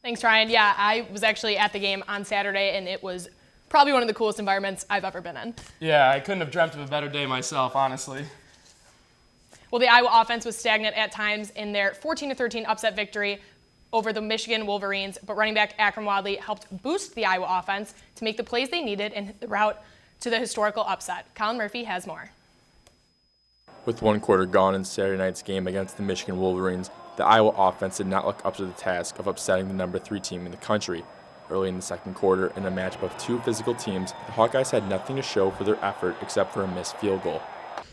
Thanks, Ryan. Yeah, I was actually at the game on Saturday, and it was probably one of the coolest environments I've ever been in. Yeah, I couldn't have dreamt of a better day myself, honestly. Well, the Iowa offense was stagnant at times in their 14-13 upset victory over the Michigan Wolverines, but running back Akram Wadley helped boost the Iowa offense to make the plays they needed in the route to the historical upset. Colin Murphy has more. With one quarter gone in Saturday night's game against the Michigan Wolverines, the Iowa offense did not look up to the task of upsetting the number 3 team in the country. Early in the second quarter, in a matchup of two physical teams, the Hawkeyes had nothing to show for their effort except for a missed field goal.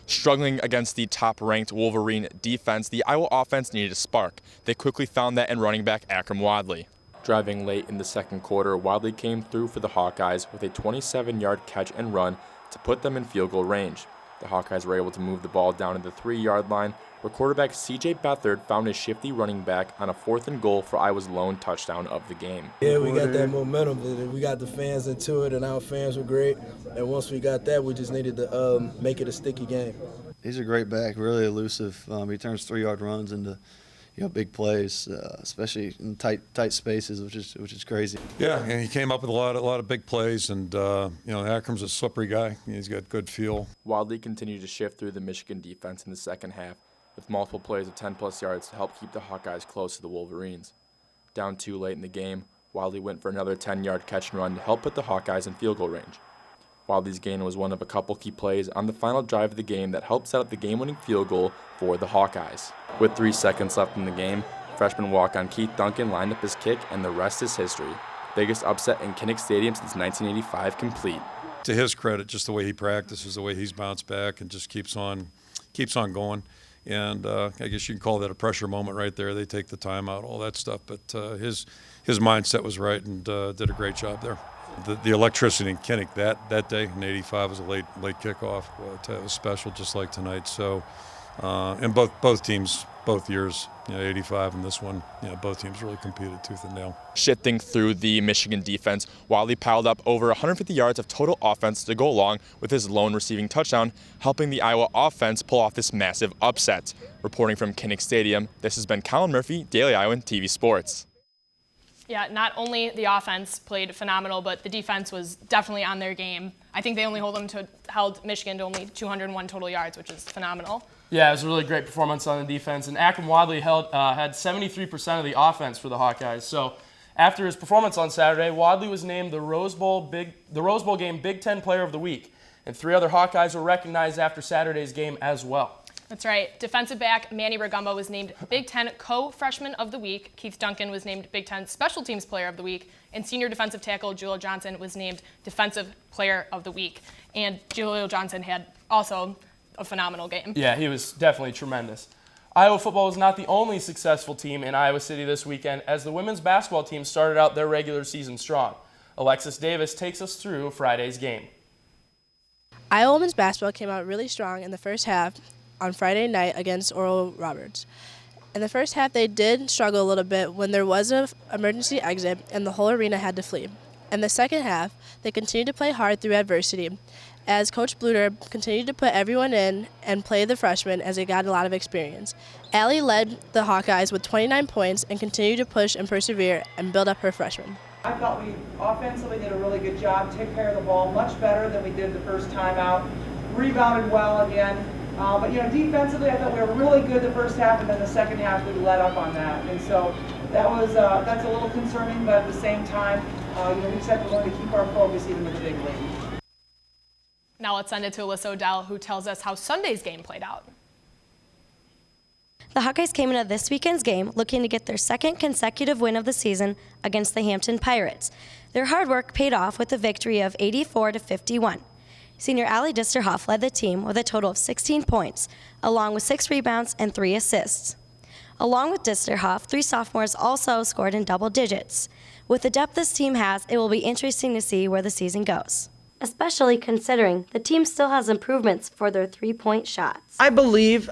Struggling against the top-ranked Wolverine defense, the Iowa offense needed a spark. They quickly found that in running back Akram Wadley. Driving late in the second quarter, Wadley came through for the Hawkeyes with a 27-yard catch and run to put them in field goal range. The Hawkeyes were able to move the ball down to the 3-yard line, where quarterback C.J. Beathard found a shifty running back on a 4th and goal for Iowa's lone touchdown of the game. Yeah, we got that momentum. We got the fans into it, and our fans were great. And once we got that, we just needed to make it a sticky game. He's a great back, really elusive. He turns 3-yard runs into big plays, especially in tight spaces, which is crazy. Yeah, and he came up with a lot of big plays, and Akram's a slippery guy. He's got good feel. Wadley continued to shift through the Michigan defense in the second half, with multiple plays of 10-plus yards to help keep the Hawkeyes close to the Wolverines. Down 2 late in the game, Wadley went for another 10-yard catch and run to help put the Hawkeyes in field goal range. Wadley's gain was one of a couple key plays on the final drive of the game that helped set up the game-winning field goal for the Hawkeyes. With 3 seconds left in the game, freshman walk-on Keith Duncan lined up his kick, and the rest is history. Biggest upset in Kinnick Stadium since 1985 complete. To his credit, just the way he practices, the way he's bounced back, and just keeps on going. And I guess you can call that a pressure moment right there. They take the time out, all that stuff. But his mindset was right, and did a great job there. The electricity in Kinnick that day in '85 was a late kickoff. It was special, just like tonight. So, and both teams, both years, '85 and this one, both teams really competed tooth and nail. Shifting through the Michigan defense, Wadley piled up over 150 yards of total offense to go along with his lone receiving touchdown, helping the Iowa offense pull off this massive upset. Reporting from Kinnick Stadium, this has been Colin Murphy, Daily Iowan TV Sports. Yeah, not only the offense played phenomenal, but the defense was definitely on their game. I think they only held Michigan to only 201 total yards, which is phenomenal. Yeah, it was a really great performance on the defense, and Akram Wadley had 73% of the offense for the Hawkeyes. So after his performance on Saturday, Wadley was named the Rose Bowl Game Big Ten Player of the Week, and 3 other Hawkeyes were recognized after Saturday's game as well. That's right. Defensive back Manny Rugamba was named Big Ten Co-Freshman of the Week. Keith Duncan was named Big Ten Special Teams Player of the Week. And senior defensive tackle Julio Johnson was named Defensive Player of the Week. And Julio Johnson had also a phenomenal game. Yeah, he was definitely tremendous. Iowa football was not the only successful team in Iowa City this weekend, as the women's basketball team started out their regular season strong. Alexis Davis takes us through Friday's game. Iowa women's basketball came out really strong in the first half on Friday night against Oral Roberts. In the first half, they did struggle a little bit when there was an emergency exit and the whole arena had to flee. In the second half, they continued to play hard through adversity, as Coach Bluter continued to put everyone in and play the freshmen as they got a lot of experience. Allie led the Hawkeyes with 29 points and continued to push and persevere and build up her freshmen. I thought we offensively did a really good job, took care of the ball much better than we did the first time out, rebounded well again. But defensively, I thought we were really good the first half, and then the second half we let up on that. And so that's a little concerning, but at the same time, we just have to learn to keep our focus even with a big lead. Now let's send it to Alyssa Odell, who tells us how Sunday's game played out. The Hawkeyes came into this weekend's game looking to get their second consecutive win of the season against the Hampton Pirates. Their hard work paid off with a victory of 84-51. Senior Allie Disterhoff led the team with a total of 16 points, along with 6 rebounds and 3 assists. Along with Disterhoff, 3 sophomores also scored in double digits. With the depth this team has, it will be interesting to see where the season goes, especially considering the team still has improvements for their 3-point shots. I believe,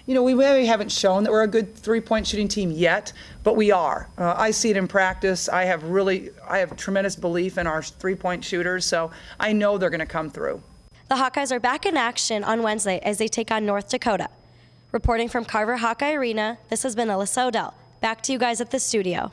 we maybe haven't shown that we're a good 3-point shooting team yet, but we are. I see it in practice. I have tremendous belief in our 3-point shooters, so I know they're going to come through. The Hawkeyes are back in action on Wednesday as they take on North Dakota. Reporting from Carver Hawkeye Arena, this has been Alyssa Odell. Back to you guys at the studio.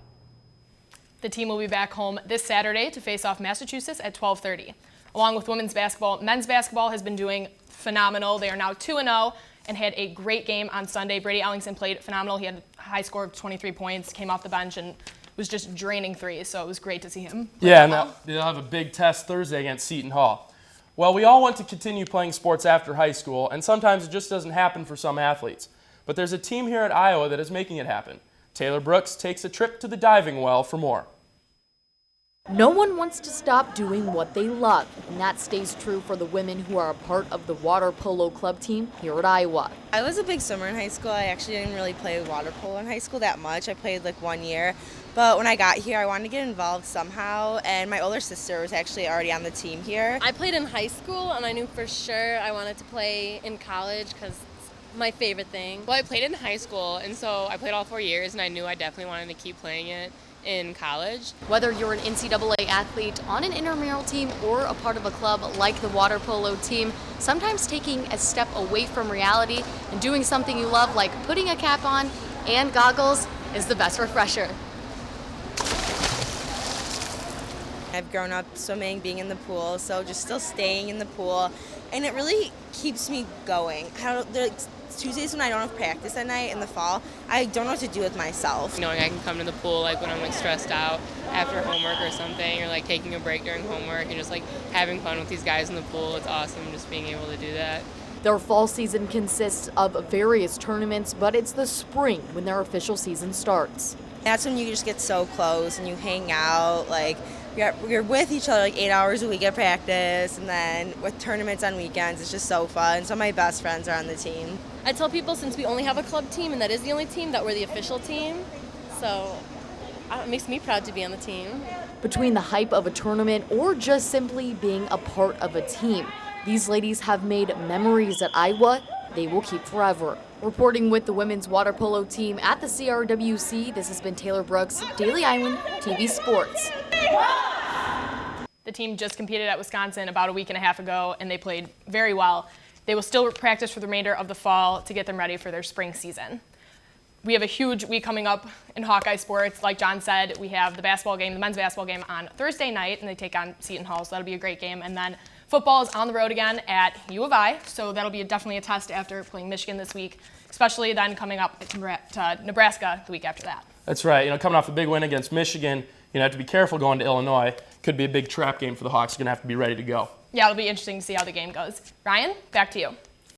The team will be back home this Saturday to face off Massachusetts at 12:30. Along with women's basketball, men's basketball has been doing phenomenal. They are now 2-0 and had a great game on Sunday. Brady Ellingson played phenomenal. He had a high score of 23 points, came off the bench, and was just draining threes, so it was great to see him. Yeah, and they'll have a big test Thursday against Seton Hall. Well, we all want to continue playing sports after high school, and sometimes it just doesn't happen for some athletes. But there's a team here at Iowa that is making it happen. Taylor Brooks takes a trip to the diving well for more. No one wants to stop doing what they love, and that stays true for the women who are a part of the water polo club team here at Iowa. I was a big swimmer in high school. I actually didn't really play water polo in high school that much. I played like 1 year. But when I got here, I wanted to get involved somehow, and my older sister was actually already on the team here. I played in high school, and I knew for sure I wanted to play in college because it's my favorite thing. Well, I played in high school, and so I played all 4 years, and I knew I definitely wanted to keep playing it in college. Whether you're an NCAA athlete, on an intramural team, or a part of a club like the water polo team, sometimes taking a step away from reality and doing something you love, like putting a cap on and goggles, is the best refresher. I've grown up swimming, being in the pool, so just still staying in the pool, and it really keeps me going. Tuesdays when I don't have practice at night in the fall, I don't know what to do with myself. Knowing I can come to the pool like when I'm like stressed out after homework or something, or like taking a break during homework and just like having fun with these guys in the pool. It's awesome just being able to do that. Their fall season consists of various tournaments, but it's the spring when their official season starts. That's when you just get so close and you hang out, like you're with each other like 8 hours a week at practice, and then with tournaments on weekends, it's just so fun. Some of my best friends are on the team. I tell people, since we only have a club team and that is the only team, that we're the official team. So it makes me proud to be on the team. Between the hype of a tournament or just simply being a part of a team, these ladies have made memories at Iowa they will keep forever. Reporting with the women's water polo team at the CRWC, this has been Taylor Brooks, Daily Iowan, TV Sports. The team just competed at Wisconsin about a week and a half ago, and they played very well. They will still practice for the remainder of the fall to get them ready for their spring season. We have a huge week coming up in Hawkeye sports. Like John said, we have the basketball game, the men's basketball game on Thursday night, and they take on Seton Hall, so that'll be a great game. And then football is on the road again at U of I, so that'll be definitely a test after playing Michigan this week, especially then coming up to Nebraska the week after that. That's right. Coming off a big win against Michigan, have to be careful going to Illinois. Could be a big trap game for the Hawks. You're going to have to be ready to go. Yeah, it'll be interesting to see how the game goes. Ryan, back to you.